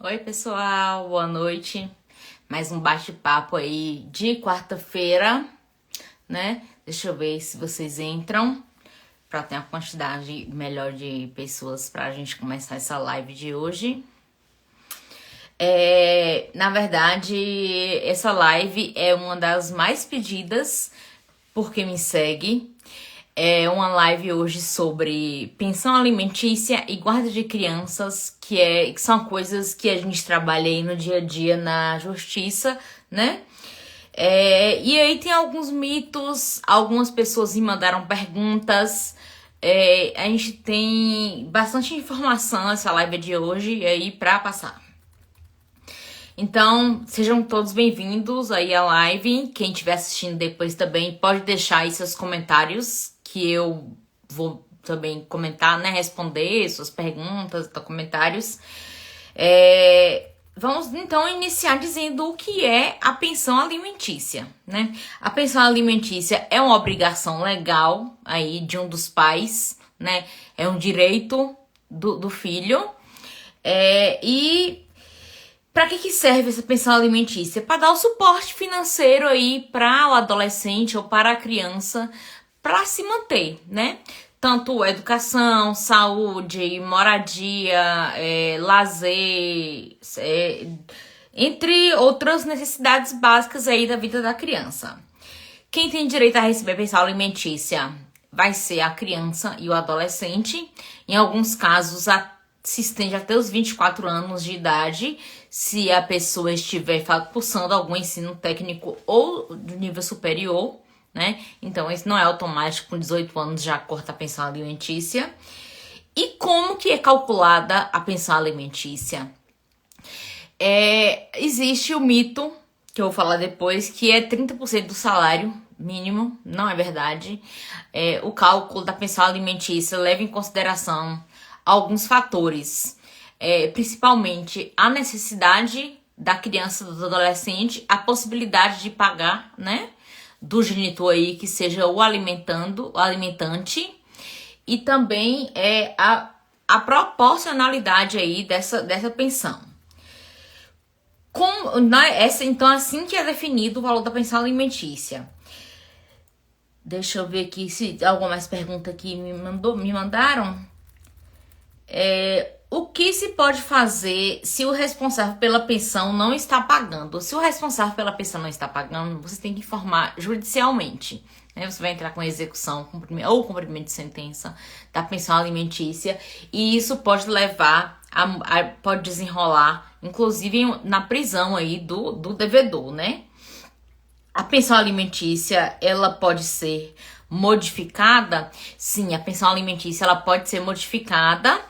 Oi, pessoal, boa noite. Mais um bate-papo aí de quarta-feira, né? Deixa eu ver se vocês entram para ter uma quantidade melhor de pessoas para a gente começar essa live de hoje. Na verdade, essa live é uma das mais pedidas por quem me segue. É uma live hoje sobre pensão alimentícia e guarda de crianças, que são coisas que a gente trabalha aí no dia a dia na justiça, né? E aí tem alguns mitos, algumas pessoas me mandaram perguntas. A gente tem bastante informação nessa live de hoje aí pra passar. Então, sejam todos bem-vindos aí à live. Quem estiver assistindo depois também pode deixar aí seus comentários, que eu vou também comentar, né? Responder suas perguntas, comentários. Vamos então iniciar dizendo o que é a pensão alimentícia, né? A pensão alimentícia é uma obrigação legal aí de um dos pais, né? É um direito do filho. E para que serve essa pensão alimentícia? Para dar o suporte financeiro aí para o adolescente ou para a criança para se manter, né? Tanto educação, saúde, moradia, lazer, entre outras necessidades básicas aí da vida da criança. Quem tem direito a receber pensão alimentícia vai ser a criança e o adolescente. Em alguns casos, se estende até os 24 anos de idade, se a pessoa estiver cursando algum ensino técnico ou de nível superior, né? Então, isso não é automático, com 18 anos já corta a pensão alimentícia. E como que é calculada a pensão alimentícia? Existe o mito, que eu vou falar depois, que é 30% do salário mínimo. Não é verdade. O cálculo da pensão alimentícia leva em consideração alguns fatores, principalmente a necessidade da criança, do adolescente, a possibilidade de pagar, né, do genitor aí que seja o alimentante, e também a proporcionalidade aí dessa pensão. Então, assim que é definido o valor da pensão alimentícia. Deixa eu ver aqui se alguma mais pergunta aqui me mandaram. O que se pode fazer se o responsável pela pensão não está pagando? Se o responsável pela pensão não está pagando, você tem que informar judicialmente, né? Você vai entrar com execução ou cumprimento de sentença da pensão alimentícia, e isso pode levar pode desenrolar, inclusive na prisão aí do devedor, né? A pensão alimentícia, ela pode ser modificada? Sim, a pensão alimentícia ela pode ser modificada,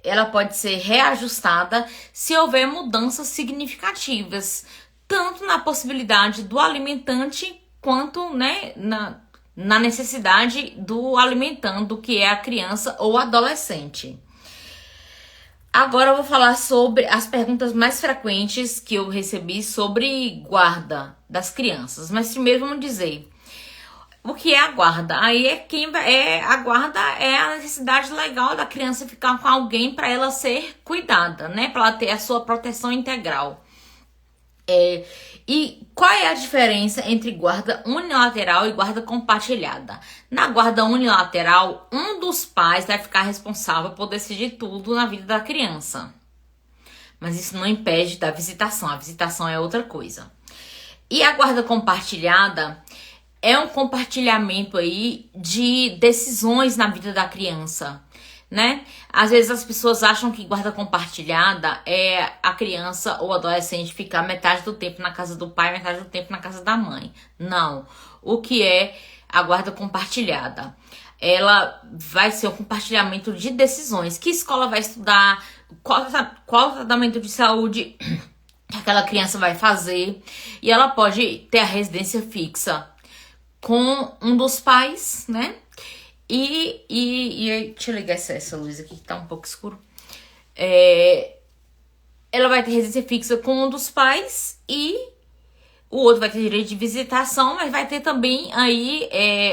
ela pode ser reajustada se houver mudanças significativas, tanto na possibilidade do alimentante quanto, né, na necessidade do alimentando, que é a criança ou adolescente. Agora eu vou falar sobre as perguntas mais frequentes que eu recebi sobre guarda das crianças. Mas primeiro vamos dizer o que é a guarda. Aí a guarda é a necessidade legal da criança ficar com alguém para ela ser cuidada, né? Para ela ter a sua proteção integral. E qual é a diferença entre guarda unilateral e guarda compartilhada? Na guarda unilateral, um dos pais vai ficar responsável por decidir tudo na vida da criança. Mas isso não impede da visitação. A visitação é outra coisa. E a guarda compartilhada é um compartilhamento aí de decisões na vida da criança, né? Às vezes as pessoas acham que guarda compartilhada é a criança ou adolescente ficar metade do tempo na casa do pai, metade do tempo na casa da mãe. Não. O que é a guarda compartilhada? Ela vai ser um compartilhamento de decisões. Que escola vai estudar? Qual tratamento de saúde que aquela criança vai fazer? E ela pode ter a residência fixa com um dos pais, né? E deixa eu ligar essa luz aqui que tá um pouco escuro. Ela vai ter residência fixa com um dos pais e o outro vai ter direito de visitação, mas vai ter também aí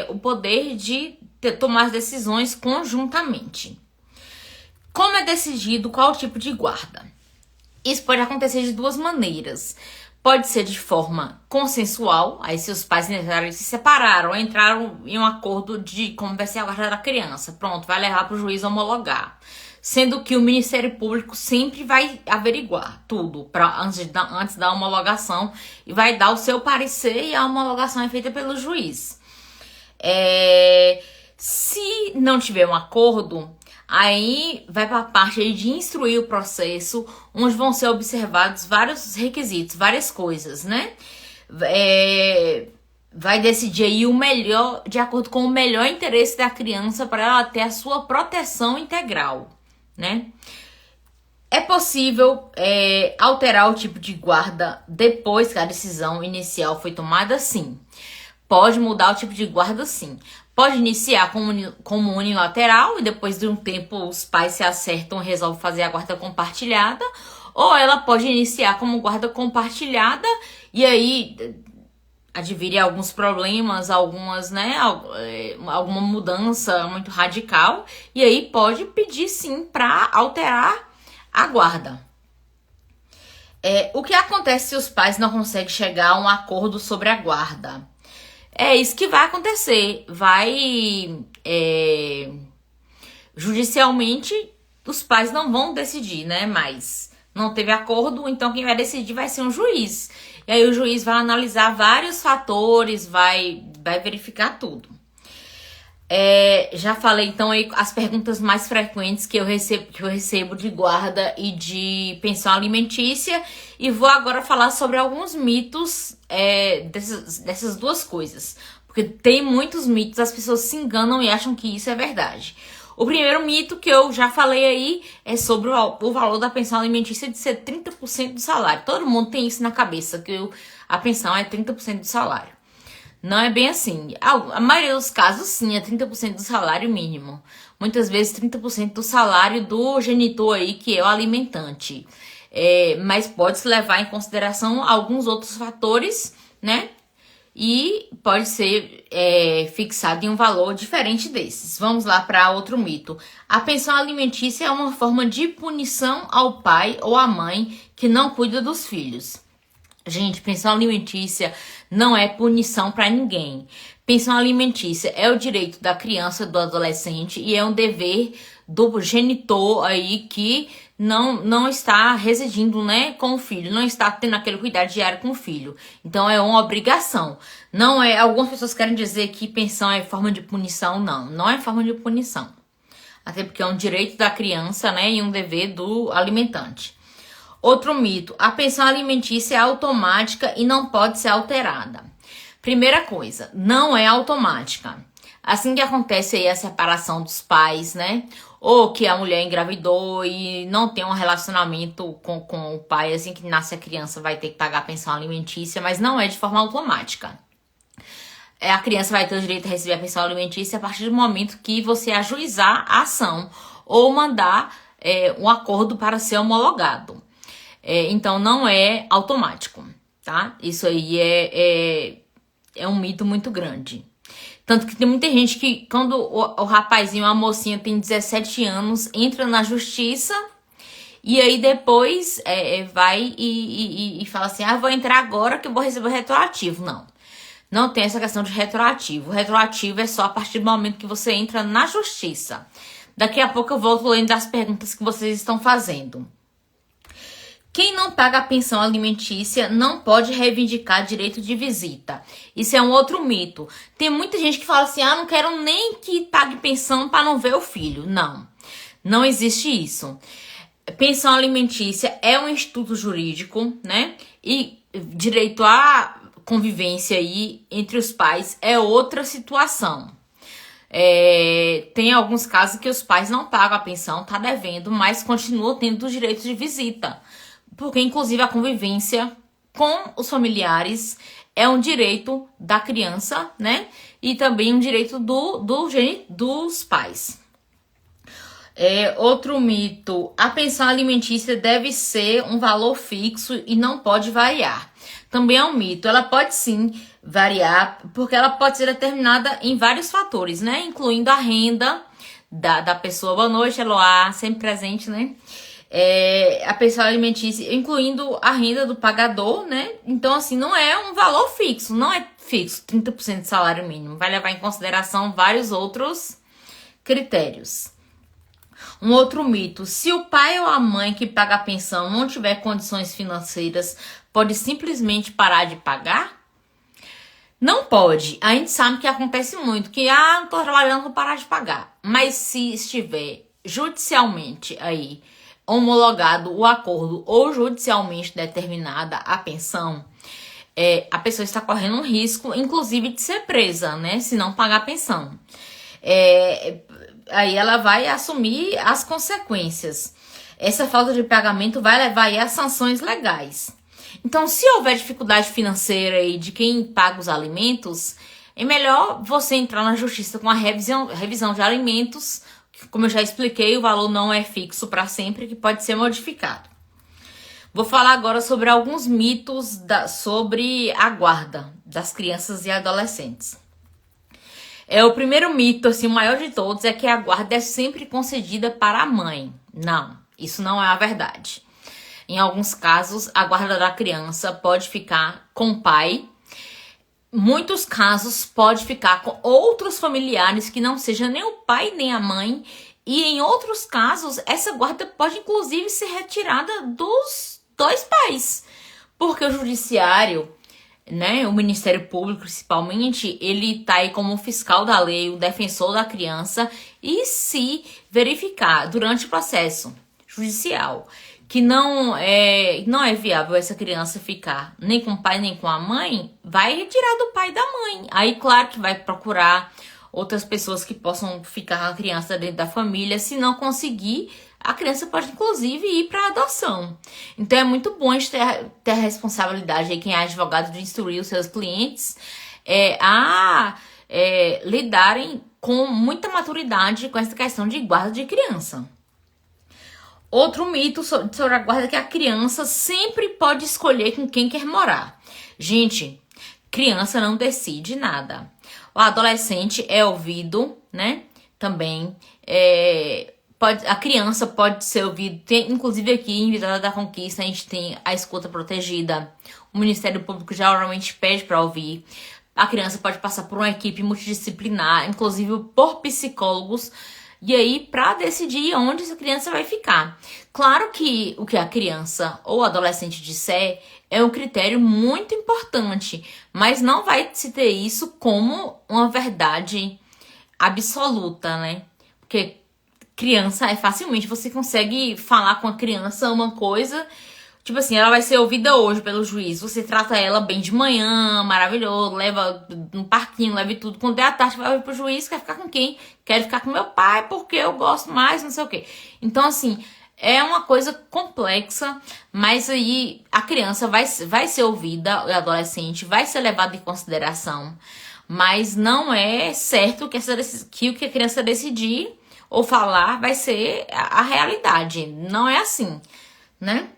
o poder de tomar as decisões conjuntamente. Como é decidido qual tipo de guarda? Isso pode acontecer de duas maneiras. Pode ser de forma consensual, aí se os pais se separaram, entraram em um acordo de como vai ser a guarda da criança. Pronto, vai levar para o juiz homologar. Sendo que o Ministério Público sempre vai averiguar tudo antes da homologação e vai dar o seu parecer e a homologação é feita pelo juiz. Se não tiver um acordo, aí vai para a parte aí de instruir o processo, onde vão ser observados vários requisitos, várias coisas, né? Vai decidir aí o melhor, de acordo com o melhor interesse da criança para ela ter a sua proteção integral, né? É possível alterar o tipo de guarda depois que a decisão inicial foi tomada? Sim. Pode mudar o tipo de guarda, sim. Pode iniciar como unilateral e depois de um tempo os pais se acertam e resolvem fazer a guarda compartilhada. Ou ela pode iniciar como guarda compartilhada e aí advir alguns problemas, algumas, né, alguma mudança muito radical. E aí pode pedir sim para alterar a guarda. O que acontece se os pais não conseguem chegar a um acordo sobre a guarda? É isso que vai acontecer. Judicialmente, os pais não vão decidir, né? Mas não teve acordo, então quem vai decidir vai ser um juiz. E aí o juiz vai analisar vários fatores, vai verificar tudo. Já falei então aí as perguntas mais frequentes que eu recebo de guarda e de pensão alimentícia, e vou agora falar sobre alguns mitos dessas duas coisas, porque tem muitos mitos, as pessoas se enganam e acham que isso é verdade. O primeiro mito que eu já falei aí é sobre o valor da pensão alimentícia de ser 30% do salário. Todo mundo tem isso na cabeça, que a pensão é 30% do salário. Não é bem assim. A maioria dos casos, sim, é 30% do salário mínimo. Muitas vezes 30% do salário do genitor aí, que é o alimentante. Mas pode-se levar em consideração alguns outros fatores, né? E pode ser fixado em um valor diferente desses. Vamos lá para outro mito. A pensão alimentícia é uma forma de punição ao pai ou à mãe que não cuida dos filhos. Gente, pensão alimentícia não é punição para ninguém. Pensão alimentícia é o direito da criança, do adolescente, e é um dever do genitor aí que não está residindo, né, com o filho, não está tendo aquele cuidado diário com o filho. Então é uma obrigação. Não é. Algumas pessoas querem dizer que pensão é forma de punição. Não é forma de punição. Até porque é um direito da criança, né, e um dever do alimentante. Outro mito, a pensão alimentícia é automática e não pode ser alterada. Primeira coisa, não é automática. Assim que acontece aí a separação dos pais, né? Ou que a mulher engravidou e não tem um relacionamento com o pai, assim que nasce a criança vai ter que pagar a pensão alimentícia, mas não é de forma automática. A criança vai ter o direito a receber a pensão alimentícia a partir do momento que você ajuizar a ação ou mandar um acordo para ser homologado. Então não é automático, tá? Isso aí é um mito muito grande. Tanto que tem muita gente que quando o rapazinho, a mocinha tem 17 anos, entra na justiça e aí depois vai e fala assim, vou entrar agora que eu vou receber o retroativo. Não tem essa questão de retroativo. O retroativo é só a partir do momento que você entra na justiça. Daqui a pouco eu volto lendo as perguntas que vocês estão fazendo. Quem não paga a pensão alimentícia não pode reivindicar direito de visita. Isso é um outro mito. Tem muita gente que fala assim, não quero nem que pague pensão para não ver o filho. Não existe isso. Pensão alimentícia é um instituto jurídico, né? E direito à convivência aí entre os pais é outra situação. Tem alguns casos que os pais não pagam a pensão, tá devendo, mas continuam tendo os direitos de visita. Porque, inclusive, a convivência com os familiares é um direito da criança, né? E também um direito dos pais. Outro mito. A pensão alimentícia deve ser um valor fixo e não pode variar. Também é um mito. Ela pode sim variar, porque ela pode ser determinada em vários fatores, né? Incluindo a renda da pessoa. Boa noite, Eloá, sempre presente, né? A pensão alimentícia, incluindo a renda do pagador, né? Então, assim, não é um valor fixo, não é fixo, 30% de salário mínimo. Vai levar em consideração vários outros critérios. Um outro mito: se o pai ou a mãe que paga a pensão não tiver condições financeiras, pode simplesmente parar de pagar? Não pode. A gente sabe que acontece muito, que não tô trabalhando, vou parar de pagar. Mas se estiver judicialmente aí homologado o acordo ou judicialmente determinada a pensão, a pessoa está correndo um risco, inclusive, de ser presa, né? Se não pagar a pensão. Aí ela vai assumir as consequências. Essa falta de pagamento vai levar aí a sanções legais. Então, se houver dificuldade financeira aí de quem paga os alimentos, é melhor você entrar na justiça com a revisão de alimentos. Como eu já expliquei, o valor não é fixo para sempre, que pode ser modificado. Vou falar agora sobre alguns mitos sobre a guarda das crianças e adolescentes. O primeiro mito, assim, o maior de todos, é que a guarda é sempre concedida para a mãe. Não, isso não é a verdade. Em alguns casos, a guarda da criança pode ficar com o pai. Muitos casos pode ficar com outros familiares que não seja nem o pai nem a mãe. E em outros casos, essa guarda pode inclusive ser retirada dos dois pais. Porque o judiciário, né, o Ministério Público principalmente, ele tá aí como fiscal da lei, o defensor da criança. E se verificar durante o processo judicial que não é viável essa criança ficar nem com o pai nem com a mãe, vai retirar do pai e da mãe. Aí, claro que vai procurar outras pessoas que possam ficar com a criança dentro da família. Se não conseguir, a criança pode, inclusive, ir para adoção. Então, é muito bom a gente ter a responsabilidade aí, quem é advogado, de instruir os seus clientes a lidarem com muita maturidade com essa questão de guarda de criança. Outro mito sobre a guarda é que a criança sempre pode escolher com quem quer morar. Gente, criança não decide nada. O adolescente é ouvido, né? Também. A criança pode ser ouvida. Inclusive aqui em Vitória da Conquista a gente tem a escuta protegida. O Ministério Público geralmente pede para ouvir. A criança pode passar por uma equipe multidisciplinar, inclusive por psicólogos. E aí, para decidir onde essa criança vai ficar. Claro que o que a criança ou o adolescente disser é um critério muito importante, mas não vai se ter isso como uma verdade absoluta, né? Porque criança facilmente você consegue falar com a criança uma coisa, tipo assim, ela vai ser ouvida hoje pelo juiz, você trata ela bem de manhã, maravilhoso, leva no parquinho, leva tudo. Quando é à tarde, vai pro juiz, quer ficar com quem? Quero ficar com meu pai porque eu gosto mais, não sei o quê. Então, assim, é uma coisa complexa, mas aí a criança vai ser ouvida, o adolescente vai ser levado em consideração, mas não é certo que o que a criança decidir ou falar vai ser a realidade. Não é assim, né?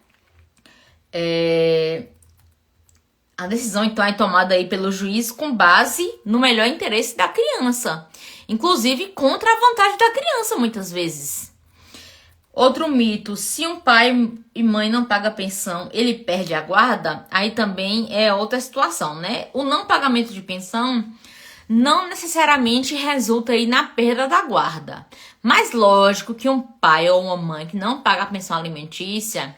A decisão, então, é tomada aí pelo juiz com base no melhor interesse da criança. Inclusive, contra a vontade da criança, muitas vezes. Outro mito: se um pai e mãe não pagam a pensão, ele perde a guarda? Aí também é outra situação, né? O não pagamento de pensão não necessariamente resulta aí na perda da guarda. Mas lógico que um pai ou uma mãe que não paga a pensão alimentícia,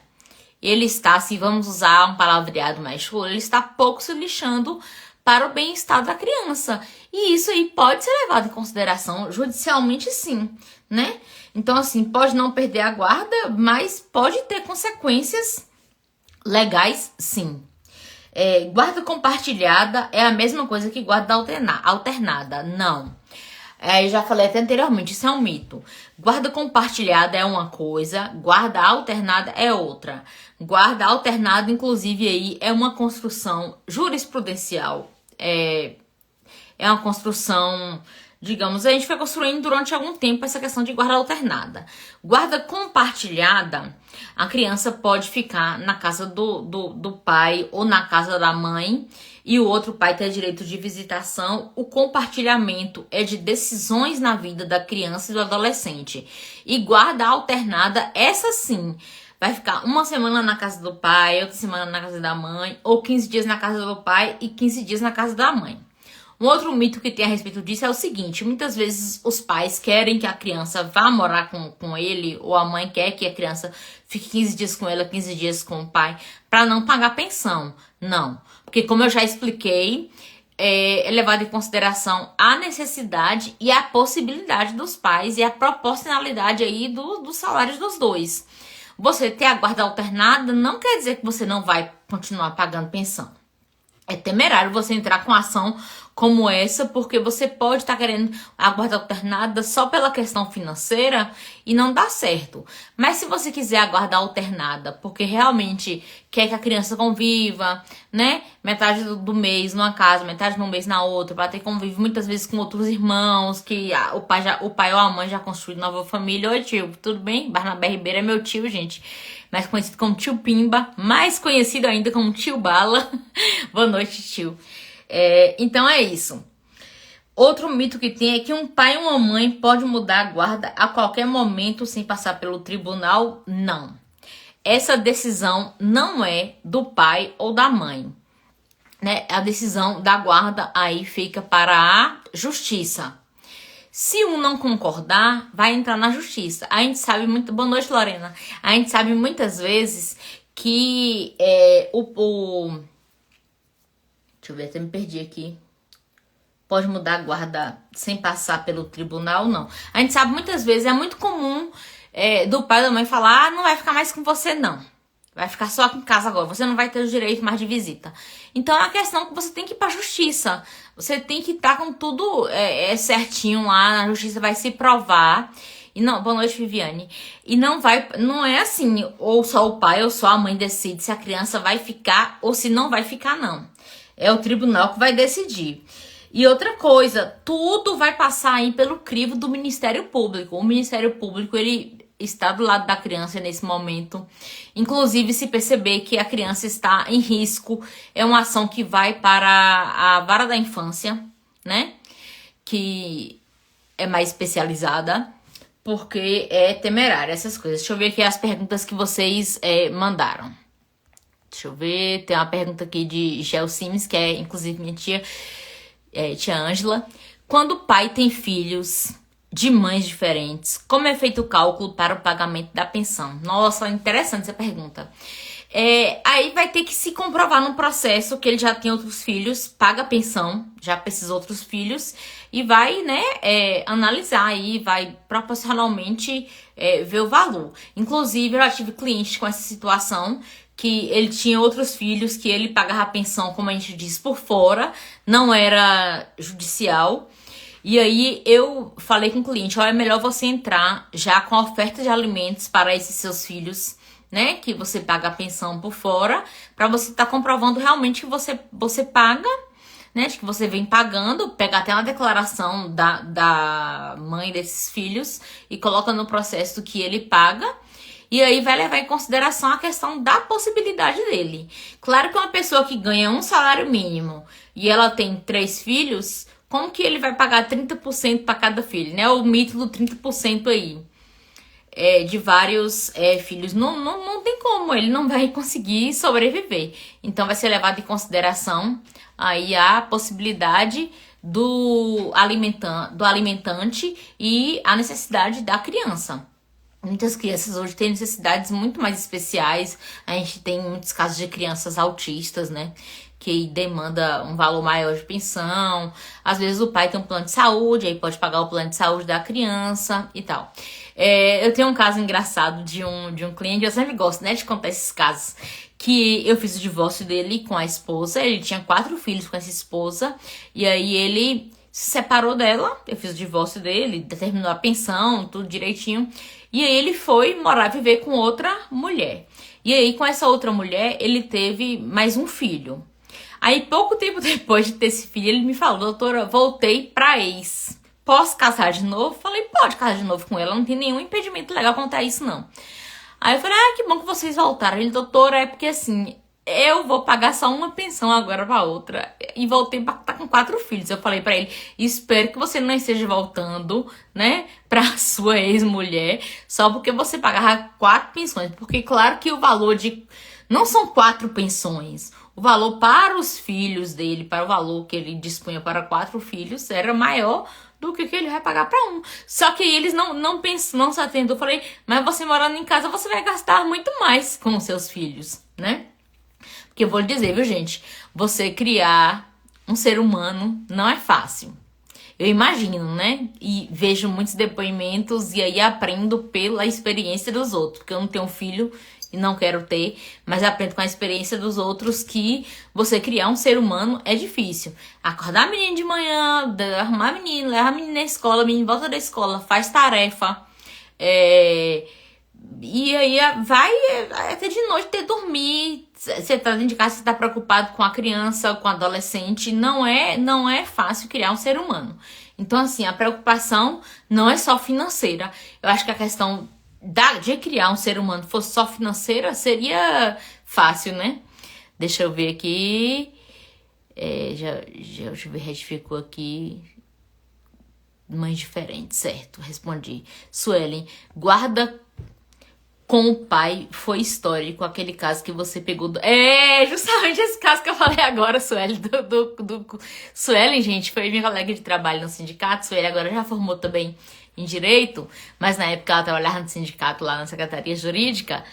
ele está, se vamos usar um palavreado mais chulo, ele está pouco se lixando para o bem-estar da criança. E isso aí pode ser levado em consideração judicialmente, sim, né? Então, assim, pode não perder a guarda, mas pode ter consequências legais, sim. Guarda compartilhada é a mesma coisa que guarda alternada. Não. Eu já falei até anteriormente, isso é um mito. Guarda compartilhada é uma coisa, guarda alternada é outra. Guarda alternada, inclusive, aí é uma construção jurisprudencial. É uma construção, digamos, a gente foi construindo durante algum tempo essa questão de guarda alternada. Guarda compartilhada, a criança pode ficar na casa do pai ou na casa da mãe, e o outro pai tem direito de visitação. O compartilhamento é de decisões na vida da criança e do adolescente. E guarda alternada, essa sim, vai ficar uma semana na casa do pai, outra semana na casa da mãe, ou 15 dias na casa do pai e 15 dias na casa da mãe. Um outro mito que tem a respeito disso é o seguinte: muitas vezes os pais querem que a criança vá morar com ele, ou a mãe quer que a criança fique 15 dias com ela, 15 dias com o pai, para não pagar pensão. Não, porque como eu já expliquei, é levado em consideração a necessidade e a possibilidade dos pais e a proporcionalidade aí dos salários dos dois. Você ter a guarda alternada não quer dizer que você não vai continuar pagando pensão. É temerário você entrar com ação como essa, porque você pode estar querendo a guarda alternada só pela questão financeira e não dá certo. Mas se você quiser a guarda alternada, porque realmente quer que a criança conviva, né? Metade do mês numa casa, metade no mês na outra, para ter convívio muitas vezes com outros irmãos, que o pai ou a mãe já construiu nova família. Oi, tio, tudo bem? Barnabé Ribeiro é meu tio, gente. Mais conhecido como tio Pimba, mais conhecido ainda como tio Bala. Boa noite, tio. Então é isso. Outro mito que tem é que um pai e uma mãe pode mudar a guarda a qualquer momento sem passar pelo tribunal. Não. Essa decisão não é do pai ou da mãe, né? A decisão da guarda aí fica para a justiça. Se um não concordar, vai entrar na justiça. A gente sabe muito... Boa noite, Lorena. A gente sabe muitas vezes que deixa eu ver, até me perdi aqui. Pode mudar a guarda sem passar pelo tribunal, não. A gente sabe muitas vezes, é muito comum do pai ou da mãe falar: não vai ficar mais com você, não. Vai ficar só aqui em casa agora. Você não vai ter o direito mais de visita. Então é uma questão que você tem que ir pra justiça. Você tem que estar com tudo certinho lá. A justiça vai se provar. E não, boa noite, Viviane. E não é assim, ou só o pai ou só a mãe decide se a criança vai ficar ou se não vai ficar, não. É o tribunal que vai decidir. E outra coisa, tudo vai passar aí pelo crivo do Ministério Público. O Ministério Público, ele está do lado da criança nesse momento. Inclusive, se perceber que a criança está em risco, é uma ação que vai para a vara da infância, né? Que é mais especializada, porque é temerária essas coisas. Deixa eu ver aqui as perguntas que vocês mandaram. Deixa eu ver, tem uma pergunta aqui de Gel Sims, que é inclusive minha tia Ângela. Quando o pai tem filhos de mães diferentes, como é feito o cálculo para o pagamento da pensão? Nossa, interessante essa pergunta. Aí vai ter que se comprovar no processo que ele já tem outros filhos, paga a pensão já para esses outros filhos e vai, né, analisar aí, vai proporcionalmente ver o valor. Inclusive, eu já tive clientes com essa situação, que ele tinha outros filhos, que ele pagava a pensão, como a gente diz, por fora, não era judicial. E aí eu falei com o cliente: olha, é melhor você entrar já com a oferta de alimentos para esses seus filhos, né? Que você paga a pensão por fora, para você estar comprovando realmente que você paga, né? Que você vem pagando, pega até uma declaração da mãe desses filhos e coloca no processo que ele paga. E aí vai levar em consideração a questão da possibilidade dele. Claro que uma pessoa que ganha um salário mínimo e ela tem 3 filhos, como que ele vai pagar 30% para cada filho, né? O mito do 30% aí, de vários filhos. Não tem como, ele não vai conseguir sobreviver. Então vai ser levado em consideração aí a possibilidade do alimentante e a necessidade da criança. Muitas crianças hoje têm necessidades muito mais especiais. A gente tem muitos casos de crianças autistas, né? Que demanda um valor maior de pensão. Às vezes o pai tem um plano de saúde, aí pode pagar o plano de saúde da criança e tal. Eu tenho um caso engraçado de um cliente, eu sempre gosto, né, de contar esses casos. Que eu fiz o divórcio dele com a esposa. Ele tinha 4 filhos com essa esposa. E aí ele se separou dela. Eu fiz o divórcio dele, determinou a pensão, tudo direitinho. E aí ele foi morar, viver com outra mulher. E aí com essa outra mulher ele teve mais um filho. Aí pouco tempo depois de ter esse filho ele me falou: doutora, voltei pra ex. Posso casar de novo? Falei: pode casar de novo com ela, não tem nenhum impedimento legal contar isso não. Aí eu falei: que bom que vocês voltaram. Ele: doutora, é porque assim, eu vou pagar só uma pensão agora pra outra. E voltei pra estar com 4 filhos. Eu falei pra ele, espero que você não esteja voltando, né, pra sua ex-mulher, só porque você pagava 4 pensões. Porque claro que o valor de... Não são 4 pensões. O valor para os filhos dele, para o valor que ele dispunha para 4 filhos, era maior do que ele vai pagar para um. Só que eles não pensam, não se atentam. Eu falei, mas você morando em casa, você vai gastar muito mais com os seus filhos, né? Porque eu vou lhe dizer, viu, gente? Você criar um ser humano não é fácil. Eu imagino, né? E vejo muitos depoimentos e aí aprendo pela experiência dos outros. Porque eu não tenho filho e não quero ter, mas aprendo com a experiência dos outros que você criar um ser humano é difícil. Acordar a menina de manhã, arrumar a menina, levar a menina na escola, a menina volta da escola, faz tarefa. E aí vai até de noite ter dormir. Você tá dentro de casa, você tá preocupado com a criança, com o adolescente. Não é fácil criar um ser humano. Então, assim, a preocupação não é só financeira. Eu acho que a questão de criar um ser humano fosse só financeira, seria fácil, né? Deixa eu ver aqui. Deixa eu ver, retificou aqui. Mães diferentes, certo? Respondi. Suelen, guarda com o pai foi histórico, aquele caso que você pegou justamente esse caso que eu falei agora, Suelen. Suelen, gente, foi minha colega de trabalho no sindicato. Suelen agora já formou também em Direito, mas na época ela trabalhava no sindicato lá na Secretaria Jurídica,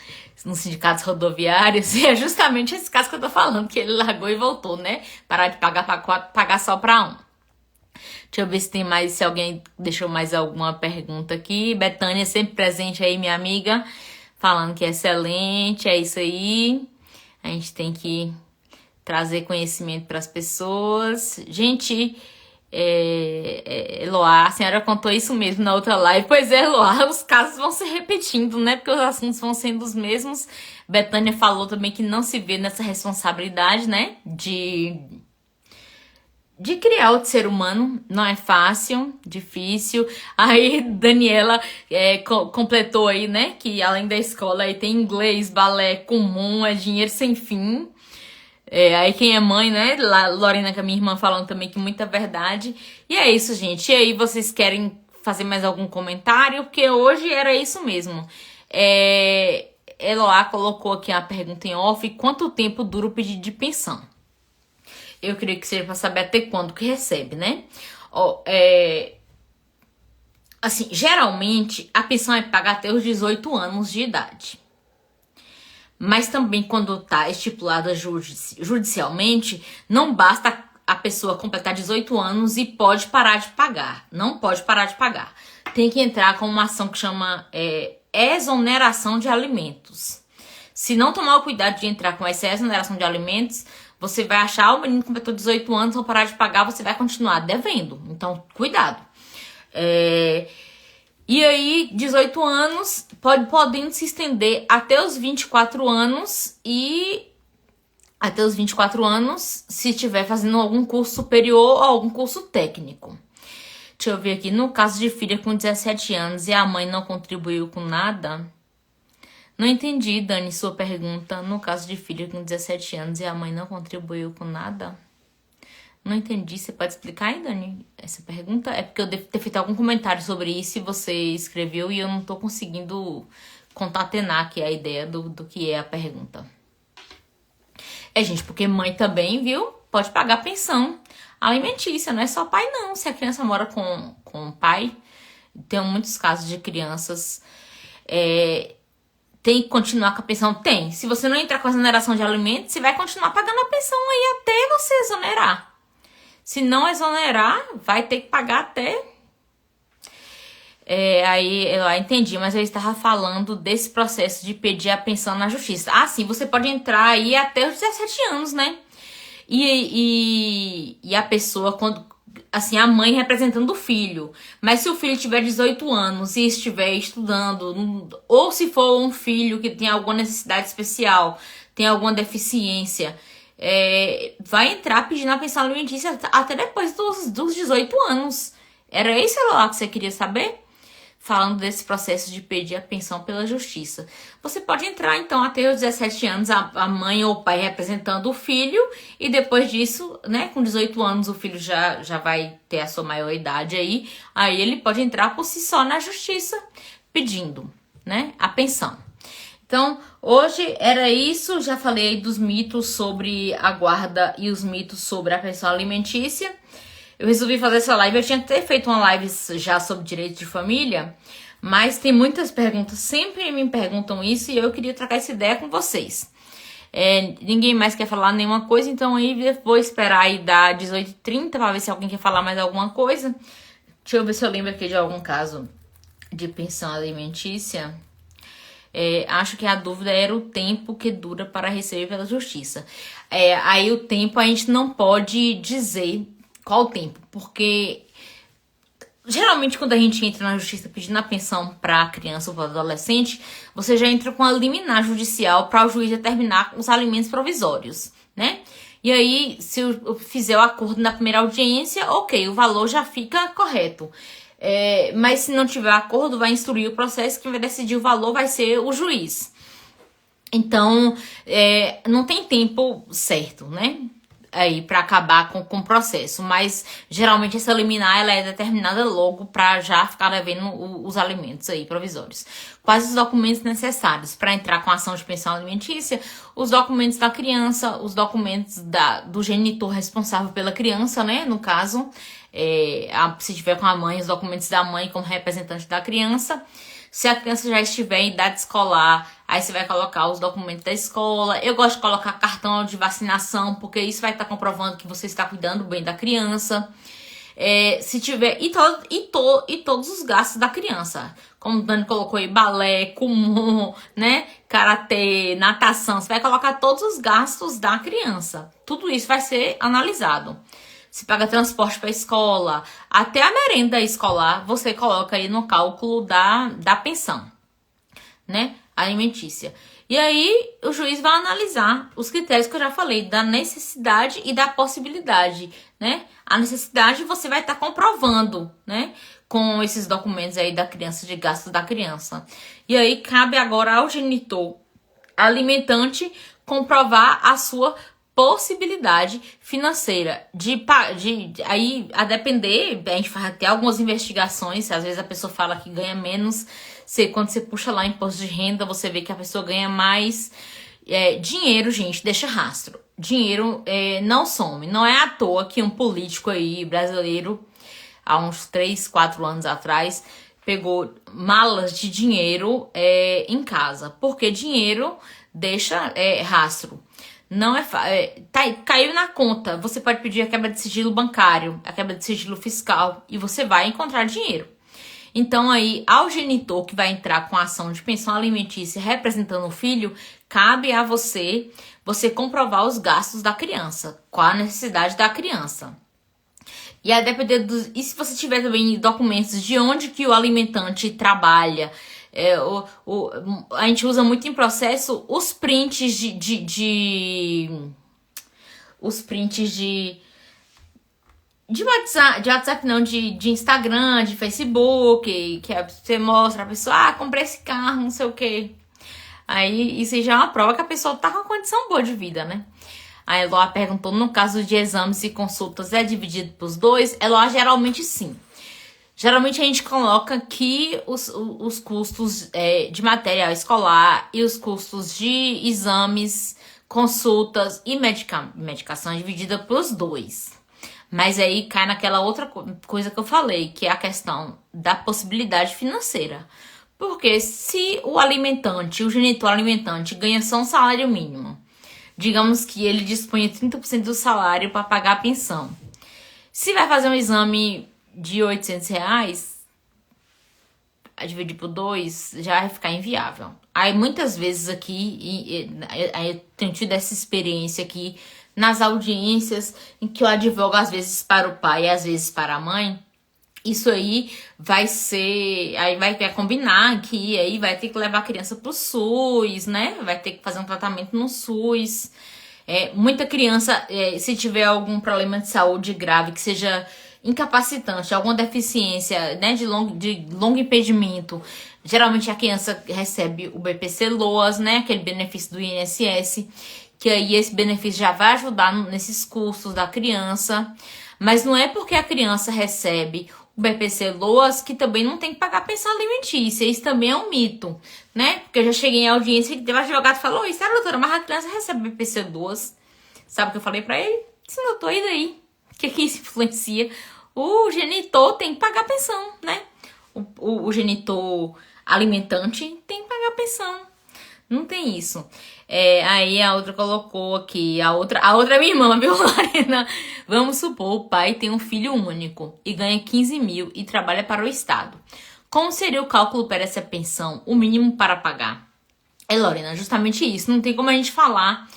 nos sindicatos rodoviários, e é justamente esse caso que eu tô falando, que ele largou e voltou, né? Parar de pagar pra 4, pagar só pra 1. Deixa eu ver se alguém deixou mais alguma pergunta aqui. Betânia, sempre presente aí, minha amiga, falando que é excelente, é isso aí. A gente tem que trazer conhecimento para as pessoas. Gente, Eloá, a senhora contou isso mesmo na outra live. Pois é, Eloá, os casos vão se repetindo, né? Porque os assuntos vão sendo os mesmos. Betânia falou também que não se vê nessa responsabilidade, né? De criar outro ser humano, não é fácil, difícil. Aí Daniela completou aí, né, que além da escola aí tem inglês, balé, comum, é dinheiro sem fim. Aí quem é mãe, né, Lorena, que é minha irmã, falando também que muita verdade. E é isso, gente. E aí, vocês querem fazer mais algum comentário? Porque hoje era isso mesmo. Eloá colocou aqui a pergunta em off, quanto tempo dura o pedido de pensão? Eu queria que seja para saber até quando que recebe, né? Assim, geralmente, a pensão é paga até os 18 anos de idade. Mas também, quando tá estipulada judicialmente, não basta a pessoa completar 18 anos e pode parar de pagar. Não pode parar de pagar. Tem que entrar com uma ação que chama exoneração de alimentos. Se não tomar o cuidado de entrar com essa exoneração de alimentos, você vai achar o menino completou 18 anos, vão parar de pagar, você vai continuar devendo. Então, cuidado. E aí, 18 anos, podendo se estender até os 24 anos e até os 24 anos, se estiver fazendo algum curso superior ou algum curso técnico. Deixa eu ver aqui, no caso de filha com 17 anos e a mãe não contribuiu com nada... Não entendi, Dani, sua pergunta. No caso de filha com 17 anos e a mãe não contribuiu com nada? Não entendi. Você pode explicar aí, Dani, essa pergunta? É porque eu devo ter feito algum comentário sobre isso e você escreveu e eu não tô conseguindo concatenar aqui a ideia do que é a pergunta. Gente, porque mãe também, viu? Pode pagar pensão alimentícia, não é só pai, não. Se a criança mora com o pai, tem muitos casos de crianças... Tem que continuar com a pensão? Tem. Se você não entrar com a exoneração de alimentos, você vai continuar pagando a pensão aí até você exonerar. Se não exonerar, vai ter que pagar até... Aí eu entendi, mas eu estava falando desse processo de pedir a pensão na justiça. Ah, sim, você pode entrar aí até os 17 anos, né? E a pessoa, quando... Assim, a mãe representando o filho. Mas se o filho tiver 18 anos e estiver estudando, ou se for um filho que tem alguma necessidade especial, tem alguma deficiência, vai entrar pedindo a pensão alimentícia até depois dos 18 anos. Era isso, Eloá, que você queria saber? falando desse processo de pedir a pensão pela justiça. Você pode entrar, então, até os 17 anos, a mãe ou o pai representando o filho, e depois disso, né, com 18 anos, o filho já vai ter a sua maioridade aí ele pode entrar por si só na justiça pedindo, né, a pensão. Então, hoje era isso, já falei dos mitos sobre a guarda e os mitos sobre a pensão alimentícia. Eu resolvi fazer essa live, eu tinha até feito uma live já sobre direito de família, mas tem muitas perguntas, sempre me perguntam isso e eu queria trocar essa ideia com vocês. Ninguém mais quer falar nenhuma coisa, então aí vou esperar aí dar 18h30 para ver se alguém quer falar mais alguma coisa. Deixa eu ver se eu lembro aqui de algum caso de pensão alimentícia. Acho que a dúvida era o tempo que dura para receber pela justiça. Aí o tempo a gente não pode dizer qual o tempo, porque geralmente quando a gente entra na justiça pedindo a pensão para criança ou para adolescente, você já entra com a liminar judicial para o juiz determinar os alimentos provisórios, né? E aí, se eu fizer o acordo na primeira audiência, ok, o valor já fica correto. Mas se não tiver acordo, vai instruir o processo, quem vai decidir o valor vai ser o juiz. Então, não tem tempo certo, né? Aí para acabar com o processo, mas geralmente essa liminar ela é determinada logo para já ficar devendo os alimentos aí provisórios. Quais os documentos necessários para entrar com a ação de pensão alimentícia? Os documentos da criança, os documentos do genitor responsável pela criança, né? No caso, se tiver com a mãe, os documentos da mãe como representante da criança. Se a criança já estiver em idade escolar, aí você vai colocar os documentos da escola. Eu gosto de colocar cartão de vacinação, porque isso vai estar comprovando que você está cuidando bem da criança. Se tiver e todos os gastos da criança. Como o Dani colocou aí, balé, kumon, né? Karatê, natação. Você vai colocar todos os gastos da criança. Tudo isso vai ser analisado. Se paga transporte para a escola, até a merenda escolar, você coloca aí no cálculo da pensão, né, alimentícia. E aí, o juiz vai analisar os critérios que eu já falei, da necessidade e da possibilidade, né. A necessidade você vai estar comprovando, né, com esses documentos aí da criança, de gastos da criança. E aí, cabe agora ao genitor alimentante comprovar a sua possibilidade financeira aí a depender, a gente faz até algumas investigações, às vezes a pessoa fala que ganha menos, quando você puxa lá imposto de renda, você vê que a pessoa ganha mais. Dinheiro, gente, deixa rastro. Dinheiro não some. Não é à toa que um político aí brasileiro, há uns 3, 4 anos atrás, pegou malas de dinheiro em casa, porque dinheiro deixa rastro. Não caiu na conta. Você pode pedir a quebra de sigilo bancário, a quebra de sigilo fiscal e você vai encontrar dinheiro. Então aí, ao genitor que vai entrar com a ação de pensão alimentícia representando o filho, cabe a você comprovar os gastos da criança, qual a necessidade da criança. E a depender e se você tiver também documentos de onde que o alimentante trabalha. A gente usa muito em processo os prints de WhatsApp não, de Instagram, de Facebook, que você mostra a pessoa, comprei esse carro, não sei o que. Aí isso já é uma prova que a pessoa tá com uma condição boa de vida, né? A Eloá perguntou, no caso de exames e consultas, é dividido pros dois? Eloá, geralmente sim. Geralmente a gente coloca que os custos de material escolar e os custos de exames, consultas e medicação é dividida pelos dois. Mas aí cai naquela outra coisa que eu falei, que é a questão da possibilidade financeira. Porque se o genitor alimentante ganha só um salário mínimo, digamos que ele dispõe de 30% do salário para pagar a pensão. Se vai fazer um exame de R$800, a dividir por 2 já vai ficar inviável. Aí muitas vezes aqui, eu tenho tido essa experiência aqui nas audiências em que eu advogo às vezes para o pai e às vezes para a mãe. Isso aí vai combinar que aí vai ter que levar a criança pro SUS, né? Vai ter que fazer um tratamento no SUS. Muita criança, se tiver algum problema de saúde grave, que seja incapacitante, alguma deficiência, né, de longo impedimento, geralmente a criança recebe o BPC-LOAS, né, aquele benefício do INSS, que aí esse benefício já vai ajudar nesses custos da criança. Mas não é porque a criança recebe o BPC-LOAS que também não tem que pagar pensão alimentícia. Isso também é um mito, né? Porque eu já cheguei em audiência que o advogado falou isso, doutora, mas a criança recebe BPC-LOAS. Sabe o que eu falei pra ele? Se não tô, e daí? O que isso influencia? O genitor tem que pagar pensão, né? O genitor alimentante tem que pagar pensão. Não tem isso. Aí a outra colocou aqui, a outra é minha irmã, viu, Lorena? Vamos supor, o pai tem um filho único e ganha 15 mil e trabalha para o Estado. Como seria o cálculo para essa pensão, o mínimo para pagar? Lorena, justamente isso. Não tem como a gente falar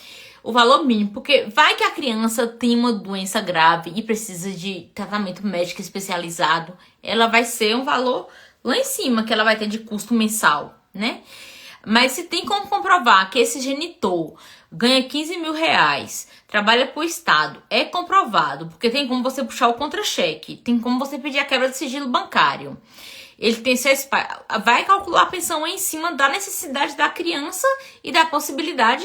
o valor mínimo, porque vai que a criança tem uma doença grave e precisa de tratamento médico especializado, ela vai ser um valor lá em cima que ela vai ter de custo mensal, né? Mas se tem como comprovar que esse genitor ganha 15 mil reais, trabalha para o Estado, é comprovado, porque tem como você puxar o contra-cheque, tem como você pedir a quebra de sigilo bancário. Ele tem vai calcular a pensão em cima da necessidade da criança e da possibilidade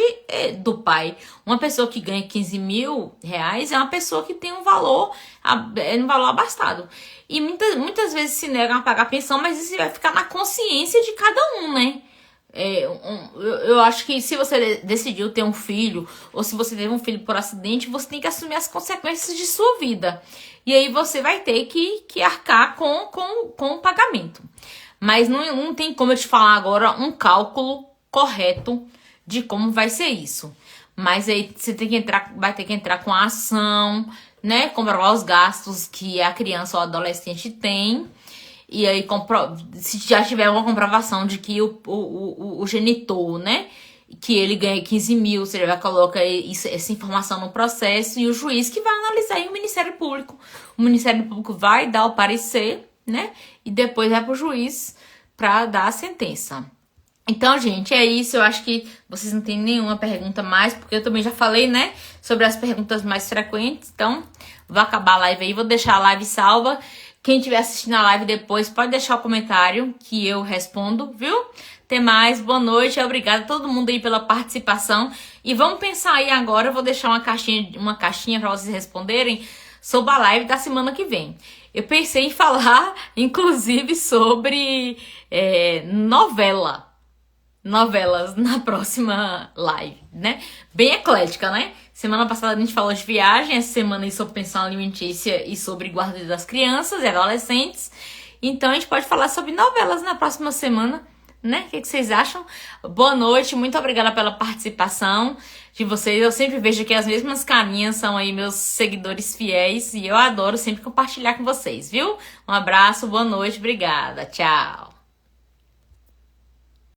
do pai. Uma pessoa que ganha 15 mil reais é uma pessoa que tem um valor abastado. E muitas vezes se negam a pagar a pensão, mas isso vai ficar na consciência de cada um, né? Eu acho que se você decidiu ter um filho, ou se você teve um filho por acidente, você tem que assumir as consequências de sua vida. E aí você vai ter que arcar com o pagamento. Mas não tem como eu te falar agora um cálculo correto de como vai ser isso. Mas aí você vai ter que entrar com a ação, né? Comprovar os gastos que a criança ou adolescente tem. E aí, se já tiver uma comprovação de que o genitor, né, que ele ganha 15 mil, você já coloca essa informação no processo e o juiz que vai analisar e o Ministério Público. O Ministério Público vai dar o parecer, né, e depois vai pro juiz para dar a sentença. Então, gente, é isso. Eu acho que vocês não têm nenhuma pergunta mais, porque eu também já falei, né, sobre as perguntas mais frequentes. Então, vou acabar a live aí, vou deixar a live salva. Quem estiver assistindo a live depois, pode deixar o comentário que eu respondo, viu? Até mais, boa noite, obrigada a todo mundo aí pela participação. E vamos pensar aí agora, eu vou deixar uma caixinha para vocês responderem sobre a live da semana que vem. Eu pensei em falar, inclusive, sobre novelas na próxima live, né? Bem eclética, né? Semana passada a gente falou de viagem, essa semana aí sobre pensão alimentícia e sobre guarda das crianças e adolescentes. Então a gente pode falar sobre novelas na próxima semana, né? O que vocês acham? Boa noite, muito obrigada pela participação de vocês. Eu sempre vejo que as mesmas carinhas são aí meus seguidores fiéis e eu adoro sempre compartilhar com vocês, viu? Um abraço, boa noite, obrigada, tchau!